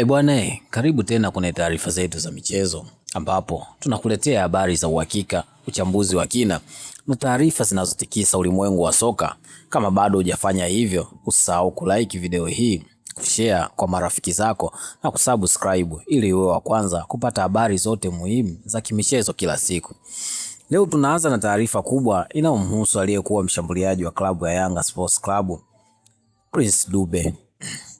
Bwana, karibu tena kwenye taarifa zetu za michezo ambapo tunakuletea habari za uhakika, uchambuzi wa kina na taarifa zinazotikisa ulimwengu wa soka. Kama bado hujafanya hivyo, usisahau kulike video hii, kushare kwa marafiki zako na kusubscribe ili uwe wa kwanza kupata habari zote muhimu za kimichezo kila siku. Leo tunaanza na taarifa kubwa inayomhusu aliyekuwa mshambuliaji wa klabu ya Yanga Sports Club, Prince Dube.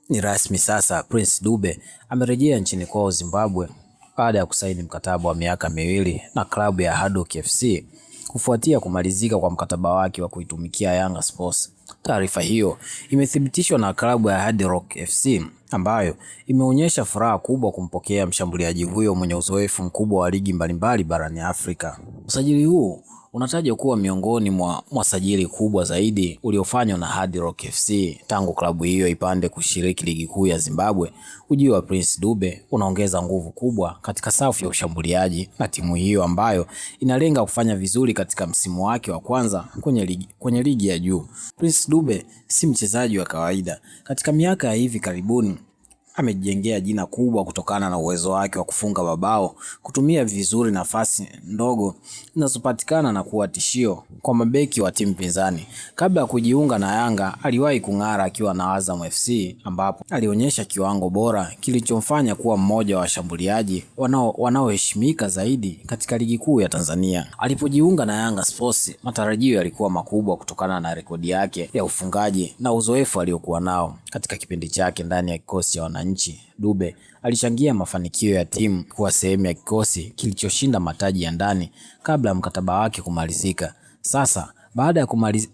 Ni rasmi sasa, Prince Dube amerejea nchini kwao Zimbabwe baada ya kusaini mkataba wa miaka 2 na klabu ya Hard Rock FC kufuatia kumalizika kwa mkataba wake wa kuitumikia Yanga Sports. Taarifa hiyo imethibitishwa na klabu ya Hard Rock FC ambayo imeonyesha furaha kubwa kumpokea mshambuliaji huyo mwenye uzoefu mkubwa wa ligi mbalimbali barani Afrika. Usajili huu unatajwa kuwa miongoni mwa sajili kubwa zaidi uliofanywa na Hard Rock FC tangu klabu hiyo ipande kushiriki ligi kuu ya Zimbabwe. Ujio wa Prince Dube unaongeza nguvu kubwa katika safu ya ushambuliaji na timu hiyo ambayo inalenga kufanya vizuri katika msimu wake wa kwanza kwenye ligi ya juu. Prince Dube si mchezaji wa kawaida. Katika miaka ya hivi karibuni amejengea jina kubwa kutokana na uwezo wake wa kufunga mabao, kutumia vizuri nafasi ndogo zinazopatikana na kuwa tishio kwa mabeki wa timu pinzani. Kabla ya kujiunga na Yanga, aliwahi kung'ara akiwa na Azam FC ambapo alionyesha kiwango bora kilichomfanya kuwa mmoja wa washambuliaji wanaoheshimika zaidi katika ligi kuu ya Tanzania. Alipojiunga na Yanga Sports, matarajio yalikuwa makubwa kutokana na rekodi yake ya ufungaji na uzoefu aliokuwa nao. Katika kipindi chake ndani ya kikosi cha wananchi, Dube alichangia mafanikio ya timu kuwa sehemu ya kikosi kilichoshinda mataji ya ndani kabla ya mkataba wake kumalizika. Sasa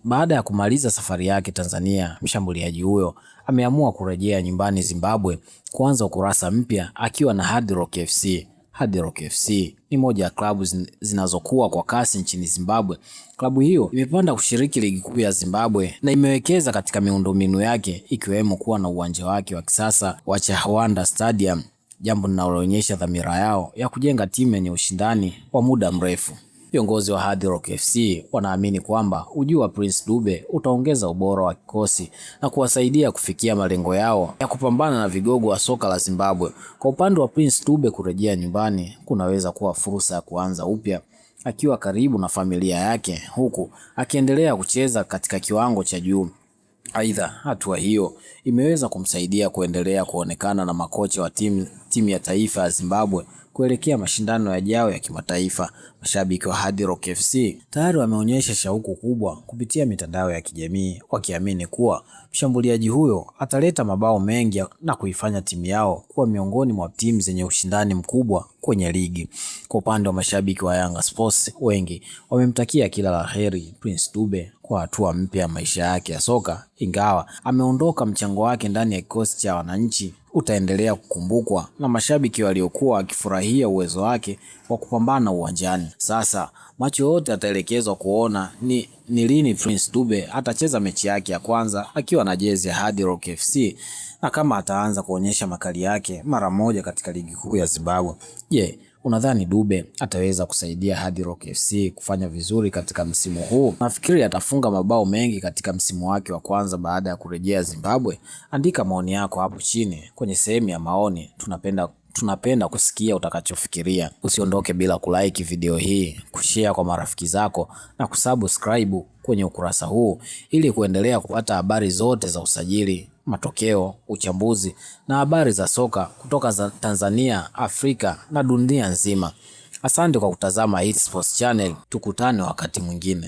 baada ya kumaliza safari yake Tanzania, mshambuliaji huyo ameamua kurejea nyumbani Zimbabwe kuanza ukurasa mpya akiwa na Hard Rock FC. Hard Rock FC ni moja ya klabu zinazokuwa kwa kasi nchini Zimbabwe. Klabu hiyo imepanda kushiriki ligi kuu ya Zimbabwe na imewekeza katika miundombinu yake ikiwemo kuwa na uwanja wake wa kisasa wa Chahwanda Stadium, jambo linaloonyesha dhamira yao ya kujenga timu yenye ushindani wa muda mrefu. Viongozi wa Hard Rock FC wanaamini kwamba ujio wa Prince Dube utaongeza ubora wa kikosi na kuwasaidia kufikia malengo yao ya kupambana na vigogo wa soka la Zimbabwe. Kwa upande wa Prince Dube, kurejea nyumbani kunaweza kuwa fursa ya kuanza upya akiwa karibu na familia yake huku akiendelea kucheza katika kiwango cha juu. Aidha, hatua hiyo imeweza kumsaidia kuendelea kuonekana na makocha wa timu ya taifa ya Zimbabwe kuelekea mashindano yajayo ya kimataifa. Mashabiki wa Hard Rock FC tayari wameonyesha shauku kubwa kupitia mitandao ya kijamii, wakiamini kuwa mshambuliaji huyo ataleta mabao mengi na kuifanya timu yao kuwa miongoni mwa timu zenye ushindani mkubwa kwenye ligi. Kwa upande wa mashabiki wa Yanga Sports, wengi wamemtakia kila la heri Prince Dube kwa hatua mpya ya maisha yake ya soka. Ingawa ameondoka, mchango wake ndani ya kikosi cha wananchi utaendelea kukumbukwa na mashabiki waliokuwa wakifurahia uwezo wake wa kupambana uwanjani. Sasa macho yote ataelekezwa kuona ni lini Prince Dube atacheza mechi yake ya kwanza akiwa na jezi ya Hard Rock FC na kama ataanza kuonyesha makali yake mara moja katika ligi kuu ya Zimbabwe. Je, unadhani Dube ataweza kusaidia Hard Rock FC kufanya vizuri katika msimu huu? Nafikiri atafunga mabao mengi katika msimu wake wa kwanza baada ya kurejea Zimbabwe. Andika maoni yako hapo chini kwenye sehemu ya maoni. Tunapenda kusikia utakachofikiria. Usiondoke bila kulike video hii, kushare kwa marafiki zako na kusubscribe kwenye ukurasa huu ili kuendelea kupata habari zote za usajili, matokeo, uchambuzi na habari za soka kutoka za Tanzania, Afrika na dunia nzima. Asante kwa kutazama Hit Sports Channel. Tukutane wakati mwingine.